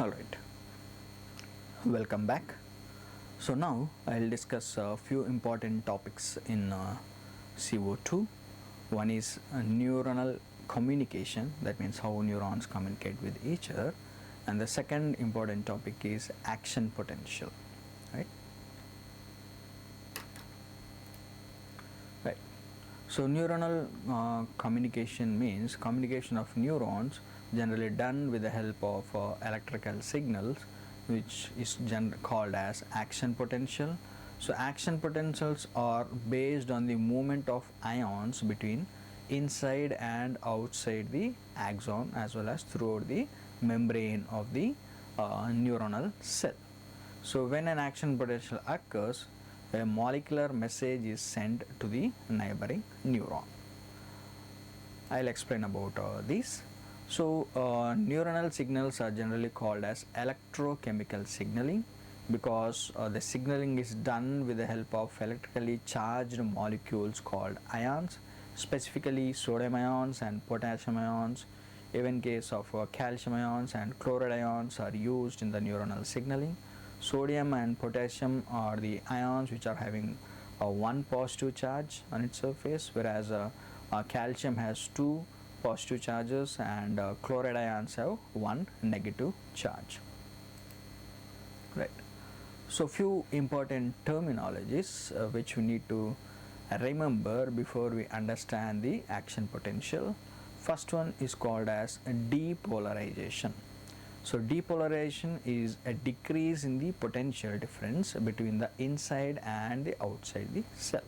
Alright, welcome back. So now I'll discuss a few important topics in CO2. One is neuronal communication, that means how neurons communicate with each other, and the second important topic is action potential. Right. So neuronal communication means communication of neurons generally done with the help of electrical signals, which is called as action potential. So action potentials are based on the movement of ions between inside and outside the axon, as well as throughout the membrane of the neuronal cell. So when an action potential occurs, a molecular message is sent to the neighboring neuron. I'll explain about this. So neuronal signals are generally called as electrochemical signaling because the signaling is done with the help of electrically charged molecules called ions, specifically sodium ions and potassium ions. Even case of calcium ions and chloride ions are used in the neuronal signaling. Sodium and potassium are the ions which are having one positive charge on its surface, whereas calcium has two positive charges and chloride ions have one negative charge. Right. So few important terminologies which we need to remember before we understand the action potential. First one is called as depolarization. So depolarization is a decrease in the potential difference between the inside and the outside the cell,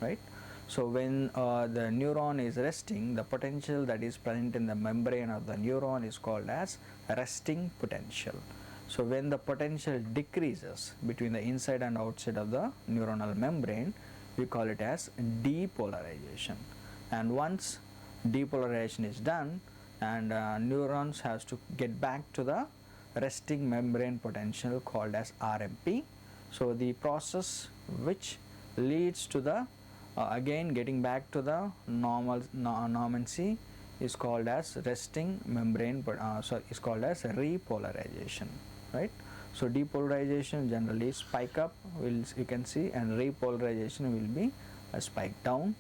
right? So when the neuron is resting, the potential that is present in the membrane of the neuron is called as resting potential. So when the potential decreases between the inside and outside of the neuronal membrane, we call it as depolarization. And once depolarization is done, and neurons has to get back to the resting membrane potential called as RMP. So the process which leads to the again getting back to the normalcy is called as resting membrane is called as repolarization, right? So depolarization generally spike up, you can see, and repolarization will be a spike down,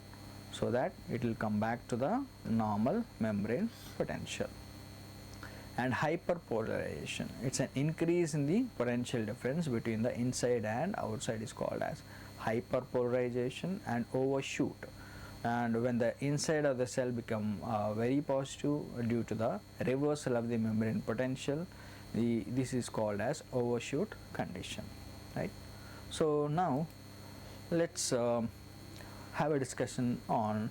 so that it will come back to the normal membrane potential. And hyperpolarization, it's an increase in the potential difference between the inside and outside is called as hyperpolarization. And overshoot, and when the inside of the cell become very positive due to the reversal of the membrane potential, this is called as overshoot condition, right? So now let's have a discussion on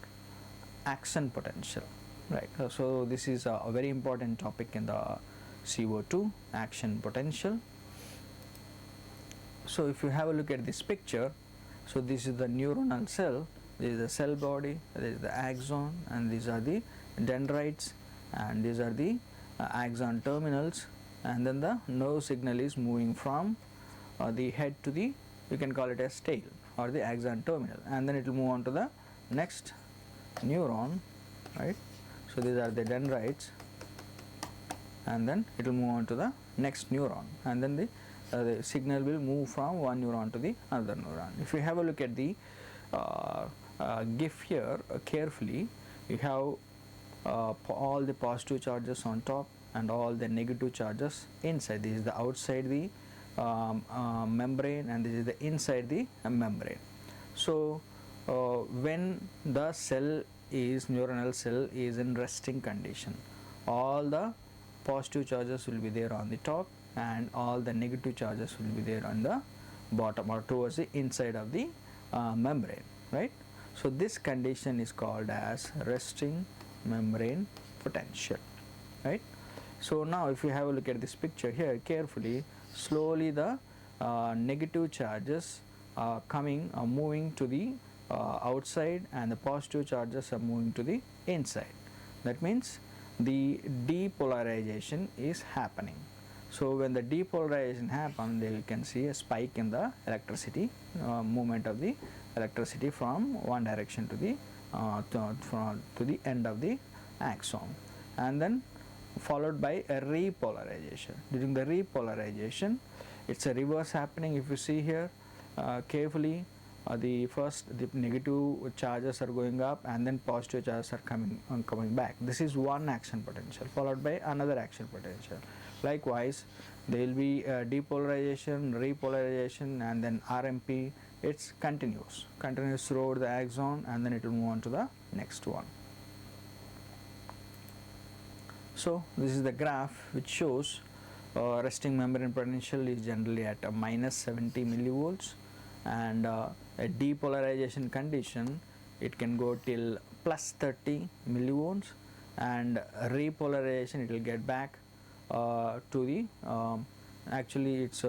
action potential, right? So this is a very important topic in the CO2, action potential. So if you have a look at this picture, so this is the neuronal cell, this is the cell body, this is the axon, and these are the dendrites, and these are the axon terminals, and then the nerve signal is moving from the head to the, you can call it as tail or the axon terminal, and then it will move on to the next neuron, right? So these are the dendrites, and then it will move on to the next neuron, and then the signal will move from one neuron to the another neuron. If you have a look at the GIF here carefully, you have all the positive charges on top and all the negative charges inside. This is the outside the membrane, and this is the inside the membrane. So when the cell is neuronal cell is in resting condition, all the positive charges will be there on the top and all the negative charges will be there on the bottom or towards the inside of the membrane, right? So this condition is called as resting membrane potential, right? So now if you have a look at this picture here carefully, slowly the negative charges are moving to the outside, and the positive charges are moving to the inside. That means the depolarization is happening. So when the depolarization happens, you can see a spike in the electricity movement of the electricity from one direction to the to the end of the axon, and then followed by a repolarization. During the repolarization, it's a reverse happening. If you see here carefully, the negative charges are going up and then positive charges are coming back. This is one action potential followed by another action potential. Likewise, there will be depolarization, repolarization, and then RMP. It's continuous throughout the axon, and then it will move on to the next one. So this is the graph which shows resting membrane potential is generally at a minus 70 millivolts, and a depolarization condition, it can go till plus 30 millivolts, and repolarization, it will get back to the actually it's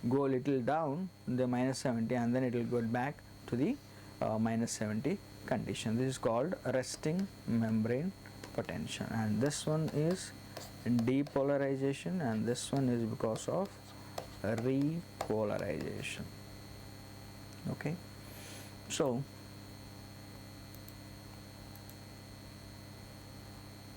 go a little down the minus 70, and then it will go back to the minus 70 condition. This is called resting membrane potential, and this one is depolarization, and this one is because of repolarization. Okay, so